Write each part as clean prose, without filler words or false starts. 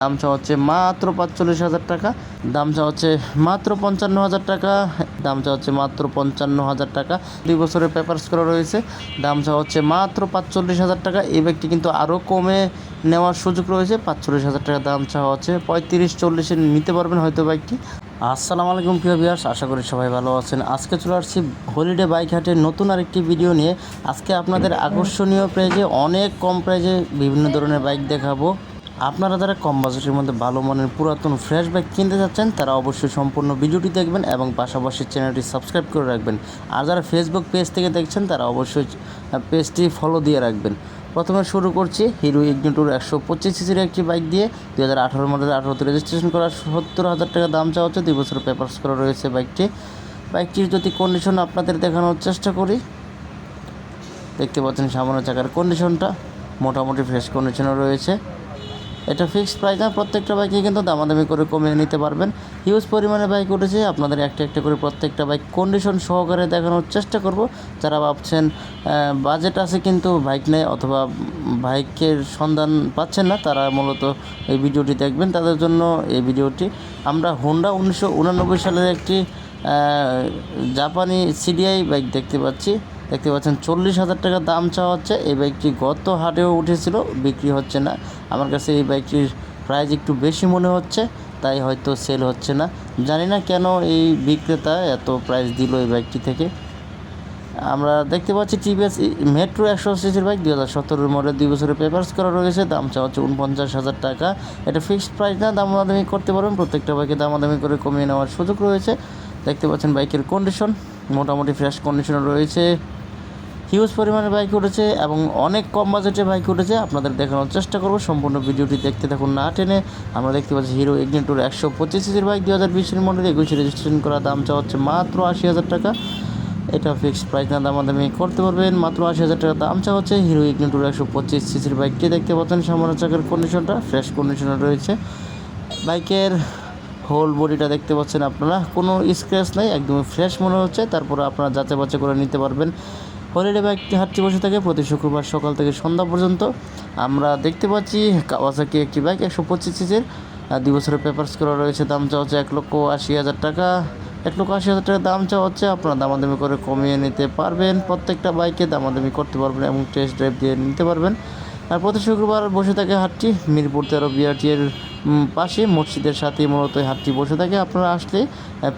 দাম চা হচ্ছে মাত্র ৪৫,০০০ টাকা, দাম চা হচ্ছে মাত্র ৫৫,০০০ টাকা, দাম চা হচ্ছে মাত্র ৫৫,০০০ টাকা। ২ বছরের পেপারস করা রয়েছে, দাম চা হচ্ছে মাত্র ৪৫,০০০ টাকা। এই ব্যক্তি কিন্তু আরও কমে নেওয়ার সুযোগ রয়েছে। ৪৫,০০০ টাকা দাম চা হচ্ছে ৩৫-৪০-এ নিতে পারবেন হয়তো বাইকটি। আসসালামু আলাইকুম প্রিয় ভিউয়ার্স, আশা করি সবাই ভালো আছেন। আজকে চলে আসছি হলিডে বাইক হাটের নতুন আরেকটি ভিডিও নিয়ে। আজকে আপনাদের আকর্ষণীয় প্রাইজে অনেক কম প্রাইজে বিভিন্ন ধরনের বাইক দেখাবো। আপনারা যারা কম বাজেটের মধ্যে ভালো মানের পুরাতন ফ্রেশ বাইক কিনতে যাচ্ছেন তারা অবশ্যই সম্পূর্ণ ভিডিওটি দেখবেন এবং পাশাপাশি চ্যানেলটি সাবস্ক্রাইব করে রাখবেন। আর যারা ফেসবুক পেজ থেকে দেখছেন তারা অবশ্যই পেজটি ফলো দিয়ে রাখবেন। প্রথমে শুরু করছি হিরো ইগনিটর 125 সিসির একটি বাইক দিয়ে। 2018 মডেলের 18তে রেজিস্ট্রেশন করা, 70,000 টাকা দাম চাওয়া হচ্ছে। 2 বছর পেপারস করা রয়েছে বাইকটির যদি কন্ডিশন আপনাদের দেখানোর চেষ্টা করি, দেখতে পাচ্ছেন সামনের চাকার কন্ডিশনটা মোটামুটি ফ্রেশ কন্ডিশনে রয়েছে। এটা ফিক্সড প্রাইস না, প্রত্যেকটা বাইকে কিন্তু দামাদামি করে কমিয়ে নিতে পারবেন। হিউজ পরিমাণে বাইক উঠেছে, আপনাদের একটা একটা করে প্রত্যেকটা বাইক কন্ডিশন সহকারে দেখানোর চেষ্টা করব। যারা ভাবছেন বাজেট আছে কিন্তু বাইক নেই অথবা বাইকের সন্ধান পাচ্ছেন না, তারা মূলত এই ভিডিওটি দেখবেন, তাদের জন্য এই ভিডিওটি। আমরা হোন্ডা 1989 সালের একটি জাপানি সিডিআই বাইক দেখতে পাচ্ছেন 40,000 টাকা দাম চাওয়া হচ্ছে। এই বাইকটি গত হাটেও উঠেছিল, বিক্রি হচ্ছে না। আমার কাছে এই বাইকটির প্রাইস একটু বেশি মনে হচ্ছে, তাই হয়তো সেল হচ্ছে না। জানি না কেন এই বিক্রেতা এত প্রাইস দিল এই বাইকটি থেকে। আমরা দেখতে পাচ্ছি টিভিএস মেট্রো 100 সিসির বাইক, 2017 মডেল, 2 বছরের পেপারস করা রয়েছে, দাম চাওয়া হচ্ছে 49,000 টাকা। এটা ফিক্সড প্রাইস না, দামাদামি করতে পারবেন। প্রত্যেকটা বাইকে দামাদামি করে কমিয়ে নেওয়ার সুযোগ রয়েছে। দেখতে পাচ্ছেন বাইকের কন্ডিশন মোটামুটি ফ্রেশ কন্ডিশনে রয়েছে। হিউজ পরিমাণে বাইক উঠেছে এবং অনেক কম বাজেটে বাইক উঠেছে, আপনাদের দেখানোর চেষ্টা করব। সম্পূর্ণ ভিডিওটি দেখতে থাকুন না টেনে। আমরা দেখতে পাচ্ছি হিরো ইগনিটর 125 সিসির বাইক, 2020 মডেল, 21 রেজিস্ট্রেশন করা, দাম চাওয়া হচ্ছে মাত্র 80,000 টাকা। এটা ফিক্সড প্রাইস না, দামাদামি করতে পারবেন। মাত্র 80,000 টাকা দাম চাওয়া হচ্ছে হিরো ইগনিটর 125 সিসির বাইকটি। দেখতে পাচ্ছেন সামনের চাকার কন্ডিশনটা ফ্রেশ কন্ডিশনে রয়েছে। বাইকের হোল বডিটা দেখতে পাচ্ছেন আপনারা, কোনো স্ক্র্যাচ নাই, একদমই ফ্রেশ মনে হচ্ছে। তারপরে আপনারা যাচাই বাছাই করে নিতে পারবেন। হলিডে বাইকটি হাটটি বসে থাকে প্রতি শুক্রবার সকাল থেকে সন্ধ্যা পর্যন্ত। আমরা দেখতে পাচ্ছি কাওয়াসাকি একটি বাইক 125 সিসির, 2 বছরের পেপারস করা রয়েছে, দাম চাওয়া হচ্ছে 1,80,000 টাকা। 1,80,000 টাকা দাম চাওয়া হচ্ছে, আপনারা দামাদামি করে কমিয়ে নিতে পারবেন। প্রত্যেকটা বাইকে দামাদামি করতে পারবেন এবং টেস্ট ড্রাইভ দিয়ে নিতে পারবেন। আর প্রতি শুক্রবার বসে থাকে হাটটি মিরপুর 13 বিআরটির পাশে মসজিদের সাথে মূলত এই হাটটি বসে থাকে। আপনারা আসলে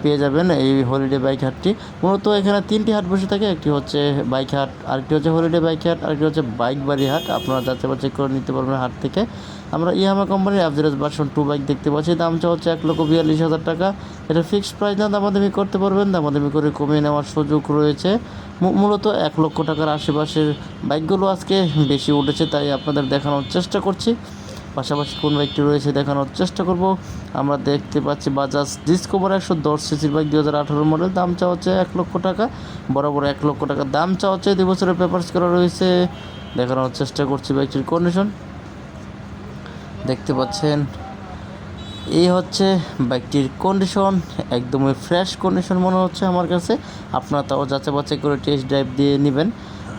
পেয়ে যাবেন এই হলিডে বাইক হাটটি। মূলত এখানে 3টি হাট বসে থাকে, একটি হচ্ছে বাইক হাট, আরেকটি হচ্ছে হলিডে বাইক হাট, আরেকটি হচ্ছে বাইক বাড়ি হাট। আপনারা যাচাই বাছাই করে নিতে পারবেন হাট থেকে। আমরা ইয়ামাহা কোম্পানির অ্যাভারেজ ভার্সন 2 বাইক দেখতে পাচ্ছি, দাম চা হচ্ছে 1,42,000 টাকা। এটা ফিক্সড প্রাইস না, দামাদামি করতে পারবেন, দামাদামি করে কমিয়ে নেওয়ার সুযোগ রয়েছে। মূলত 1 লক্ষ টাকার আশেপাশের বাইকগুলো আজকে বেশি উঠেছে, তাই আপনাদের দেখানোর চেষ্টা করছি। পাশাপাশি কোন বাইকটি রয়েছে দেখানোর চেষ্টা করব। আমরা দেখতে পাচ্ছি বাজাজ ডিসকভার 110 সিসির বাইক, 2018 মডেল, দাম চা হচ্ছে 1 লক্ষ টাকা। বরাবর 1 লক্ষ টাকা দাম চা হচ্ছে। 2 বছরের পেপারস করা রয়েছে, দেখানোর চেষ্টা করছি বাইকটির কন্ডিশন। দেখতে পাচ্ছেন এই হচ্ছে বাইকটির কন্ডিশন, একদমই ফ্রেশ কন্ডিশন মনে হচ্ছে আমার কাছে। আপনারা তাও যাচাই বাছাই করে টেস্ট ড্রাইভ দিয়ে নেবেন।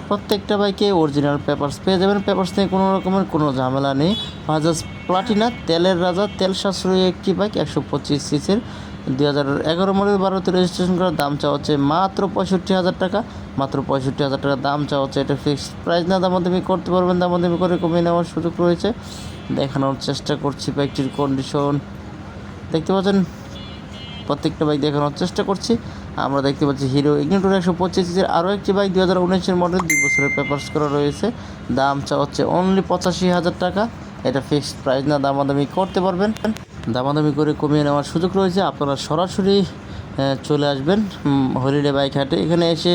প্রত্যেকটা বাইকে অরিজিনাল পেপারস পেয়ে যাবেন, পেপারস নিয়ে কোনো রকমের কোনো ঝামেলা নেই। বাজাজ প্লাটিনা তেলের রাজা, তেল সাশ্রয়ী একটি বাইক, 125 সিসির, 2011 মডেল, 12তে রেজিস্ট্রেশন করার, দাম চাওয়া হচ্ছে মাত্র 65,000 টাকা। মাত্র 65,000 টাকা দাম চাওয়া হচ্ছে। এটা ফিক্সড প্রাইস না, দামাদামি করতে পারবেন, দামাদামি করে কমিয়ে নেওয়ার সুযোগ রয়েছে। দেখানোর চেষ্টা করছি বাইকটির কন্ডিশন। দেখতে পাচ্ছেন প্রত্যেকটা বাইক দেখানোর চেষ্টা করছি। আমরা দেখতে পাচ্ছি হিরো ইগনিটর 125 সিসির আরও একটি বাইক, 2019 মডেল, 2 বছরের পেপারস করা রয়েছে, দাম চা হচ্ছে অনলি 85,000 টাকা। এটা ফিক্সড প্রাইস না, দামাদামি করতে পারবেন, দামাদামি করে কমিয়ে নেওয়ার সুযোগ রয়েছে। আপনারা সরাসরি চলে আসবেন হলিডে বাইক হাটে, এখানে এসে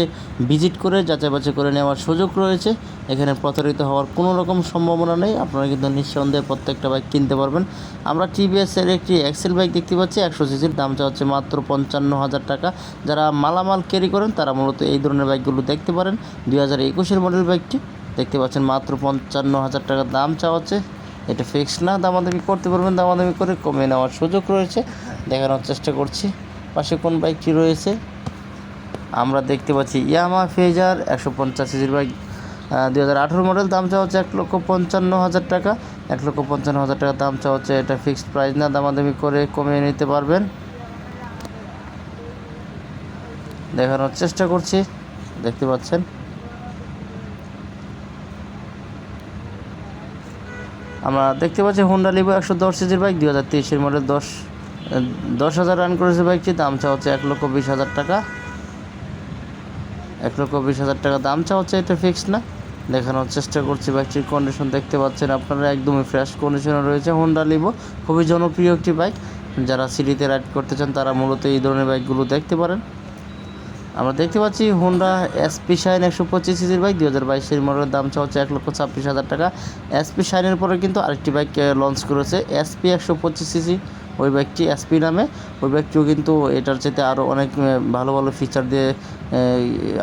ভিজিট করে যাচাই বাছাই করে নেওয়ার সুযোগ রয়েছে। এখানে প্রতারিত হওয়ার কোনো রকম সম্ভাবনা নেই, আপনারা কিন্তু নিঃসন্দেহে প্রত্যেকটা বাইক কিনতে পারবেন। আমরা টিভিএসের একটি এক্সেল বাইক দেখতে পাচ্ছি 100 সিসির, দাম চা হচ্ছে মাত্র 55,000 টাকা। যারা মালামাল ক্যারি করেন তারা মূলত এই ধরনের বাইকগুলো দেখতে পারেন। 2021 মডেল বাইকটি দেখতে পাচ্ছেন মাত্র 55,000 টাকা দাম চা হচ্ছে। এটা ফিক্সড না, দামাদামি করতে পারবেন, দামাদামি করে কমিয়ে নেওয়ার সুযোগ রয়েছে। দেখানোর চেষ্টা করছি পাশে কোন বাইকটি রয়েছে। আমরা দেখতে পাচ্ছি ইয়ামাহা ফেজার 150 সিসির বাইক, 2018 মডেল, দাম চাওয়া হচ্ছে 1,55,000 টাকা। 1,55,000 টাকা দাম চাওয়া হচ্ছে, এটা ফিক্সড প্রাইস না, দামাদামি করে কমিয়ে নিতে পারবেন। দেখানোর চেষ্টা করছি, দেখতে পাচ্ছেন। আমরা দেখতে পাচ্ছি হোন্ডা লিভো 110 সিসির বাইক, 2023 মডেল, 10,000 রান করেছে বাইকটি। দাম চাওয়া হচ্ছে 1,20,000 টাকা। 1,20,000 টাকা দাম চাওয়া হচ্ছে, এটা ফিক্সড না। দেখানোর চেষ্টা করছি, বাইকটির কন্ডিশন দেখতে পাচ্ছেন আপনারা, একদমই ফ্রেশ কন্ডিশনে রয়েছে। হোন্ডা লিভো খুবই জনপ্রিয় একটি বাইক, যারা সিটিতে রাইড করতে চান তারা মূলত এই ধরনের বাইকগুলো দেখতে পারেন। আমরা দেখতে পাচ্ছি হোন্ডা এসপি শাইন 125 সিসির বাইক, 2022 মডেলের, দাম চাওয়া হচ্ছে 1,26,000 টাকা। এসপি শাইনের পরে কিন্তু আরেকটি বাইক লঞ্চ করেছে, এসপি 125 সিসি, ওই বাইকটি এসপি নামে। ওই বাইকটিও কিন্তু এটার চাইতে আরও অনেক ভালো ভালো ফিচার দিয়ে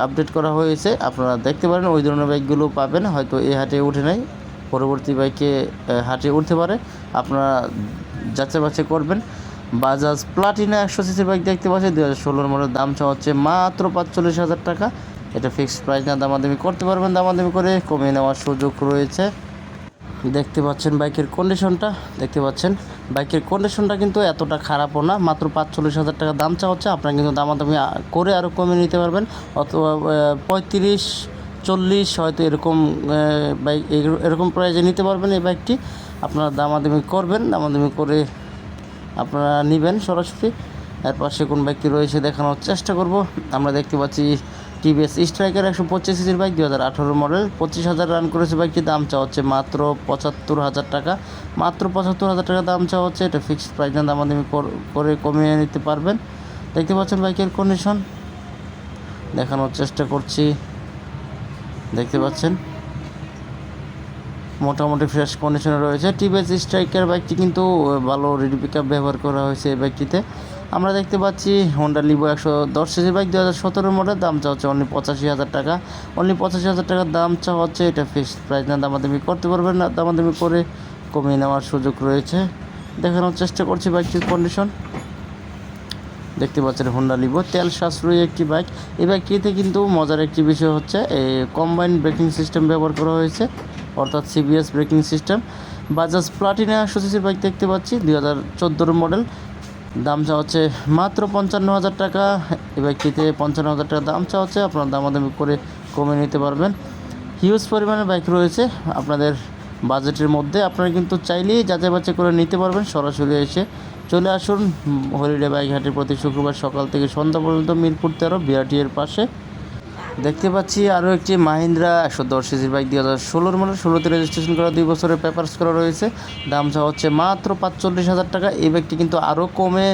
আপডেট করা হয়েছে। আপনারা দেখতে পারেন, ওই ধরনের বাইকগুলো পাবেন, হয়তো এই হাটে উঠে নাই, পরবর্তী বাইকে হাটে উঠতে পারে, আপনারা যাচাই বাছাই করবেন। বাজাজ প্লাটিনা 100 সিসির বাইক দেখতে পাচ্ছি, 2016 মডেল, দাম চাওয়া হচ্ছে মাত্র 45,000 টাকা। এটা ফিক্সড প্রাইস না, দামাদামি করতে পারবেন, দামাদামি করে কমিয়ে নেওয়ার সুযোগ রয়েছে। দেখতে পাচ্ছেন বাইকের কন্ডিশনটা, দেখতে পাচ্ছেন বাইকের কন্ডিশনটা কিন্তু এতটা খারাপও না, মাত্র 45,000 টাকা দাম চাওয়া হচ্ছে। আপনারা কিন্তু দামাদামি করে আরও কমিয়ে নিতে পারবেন, অথবা 35-40 হয়তো এরকম বাইক, এরকম প্রাইজে নিতে পারবেন এই বাইকটি। আপনারা দামাদামি করবেন, দামাদামি করে আপনারা নেবেন সরাসরি। এর পাশে কোন বাইকটি রয়েছে দেখানোর চেষ্টা করব। আমরা দেখতে পাচ্ছি টিভিএস স্ট্রাইকার 125 সিসির বাইক, 2018 মডেল, 25,000 রান করেছে বাইকটি। দাম চাওয়া হচ্ছে মাত্র 75,000 টাকা। মাত্র 75,000 টাকা দাম চাওয়া হচ্ছে, এটা ফিক্সড প্রাইস না, দামাদামি করে কমিয়ে নিতে পারবেন। দেখতে পাচ্ছেন বাইকের কন্ডিশন, দেখানোর চেষ্টা করছি, দেখতে পাচ্ছেন মোটামুটি ফ্রেশ কন্ডিশনে রয়েছে। টিভিএস স্ট্রাইকার বাইকটি কিন্তু ভালো রেডি পিক আপ ব্যবহার করা হয়েছে এই বাইকটিতে। আমরা দেখতে পাচ্ছি Honda Livo 110 CC bike, 2017 model, দাম চাওয়া হচ্ছে অনলি 85,000 টাকা। অনলি 85,000 টাকার দাম চাওয়া হচ্ছে, এটা ফিক্সড প্রাইস না, দামাদামি করতে পারবেন না, দামাদামি করে কমিয়ে নেওয়ার সুযোগ রয়েছে। দেখানোর চেষ্টা করছি বাইকটির কন্ডিশন, দেখতে পাচ্ছেন হোন্ডা লিভো, তেল সাশ্রয়ী একটি বাইক। এই বাইকটিতে কিন্তু মজার একটি বিষয় হচ্ছে এই কম্বাইন্ড ব্রেকিং সিস্টেম ব্যবহার করা হয়েছে, অর্থাৎ CBS braking system. Bajaj Platina 100 সিসির বাইক দেখতে পাচ্ছি, 2014 মডেল, দাম চাওয়া হচ্ছে মাত্র 55,000 টাকা। এই বাইকটিতে 55,000 টাকা দাম চাওয়া হচ্ছে, আপনার দামাদামি করে কমিয়ে নিতে পারবেন। হিউজ পরিমাণের বাইক রয়েছে আপনাদের বাজেটের মধ্যে, আপনারা কিন্তু চাইলেই যাচাই বাছাই করে নিতে পারবেন। সরাসরি এসে চলে আসুন হলিডে বাইক হাটের, প্রতি শুক্রবার সকাল থেকে সন্ধ্যা পর্যন্ত, মিরপুর 13 বিআরটি এর পাশে। দেখতে পাচ্ছি আরও একটি মাহিন্দ্রা 110 সিসির বাইক, 2016 মডেল, 16তে রেজিস্ট্রেশন করা, 2 বছরের পেপারস করা রয়েছে। দাম চাওয়া হচ্ছে মাত্র 45,000 টাকা। এই বাইকটি কিন্তু আরও কমে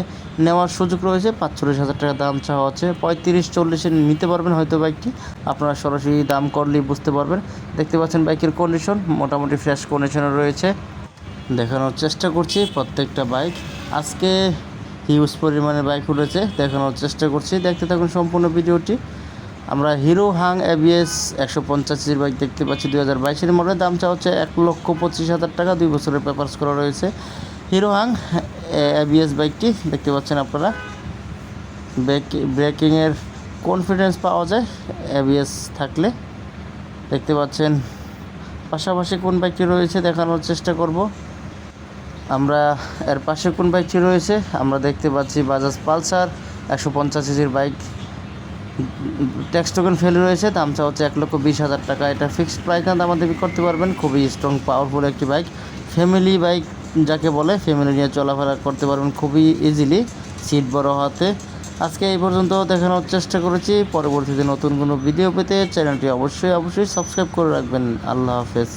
নেওয়ার সুযোগ রয়েছে, 45,000 টাকা দাম চাওয়া হচ্ছে। 35-40-এ নিতে পারবেন হয়তো বাইকটি, আপনারা সরাসরি দাম করলেই বুঝতে পারবেন। দেখতে পাচ্ছেন বাইকের কন্ডিশন মোটামুটি ফ্রেশ কন্ডিশনে রয়েছে। দেখানোর চেষ্টা করছি প্রত্যেকটা বাইক, আজকে হিউজ পরিমাণে বাইক উঠেছে, দেখানোর চেষ্টা করছি, দেখতে থাকুন সম্পূর্ণ ভিডিওটি। আমরা হিরো হাং এবিএস 150 সিসির বাইক দেখতে পাচ্ছি, 2022 মডেল, দাম চাওয়া হচ্ছে 1,25,000 টাকা। 2 বছরের পেপারস করা রয়েছে হিরো হাং এবিএস বাইকটি, দেখতে পাচ্ছেন আপনারা। ব্রেকিংয়ের কনফিডেন্স পাওয়া যায় এবিএস থাকলে, দেখতে পাচ্ছেন। পাশাপাশি কোন বাইকটি রয়েছে দেখানোর চেষ্টা করব। আমরা এর পাশে কোন বাইকটি রয়েছে, আমরা দেখতে পাচ্ছি বাজাজ পালসার 150 সিসির বাইক, ট্যাক্স টোকেন ফেল রয়েছে, দাম চাওয়া হচ্ছে 1,20,000 টাকা। এটা ফিক্সড প্রাইস না, দামাদামি করতে পারবেন। খুবই স্ট্রং পাওয়ারফুল একটি বাইক, ফ্যামিলি বাইক যাকে বলে, ফ্যামিলি নিয়ে চলাফেরা করতে পারবেন খুবই ইজিলি, সিট বড় হাতে। আজকে এই পর্যন্ত দেখানোর চেষ্টা করেছি, পরবর্তীতে নতুন কোনো ভিডিও পেতে চ্যানেলটি অবশ্যই সাবস্ক্রাইব করে রাখবেন। আল্লাহ হাফেজ।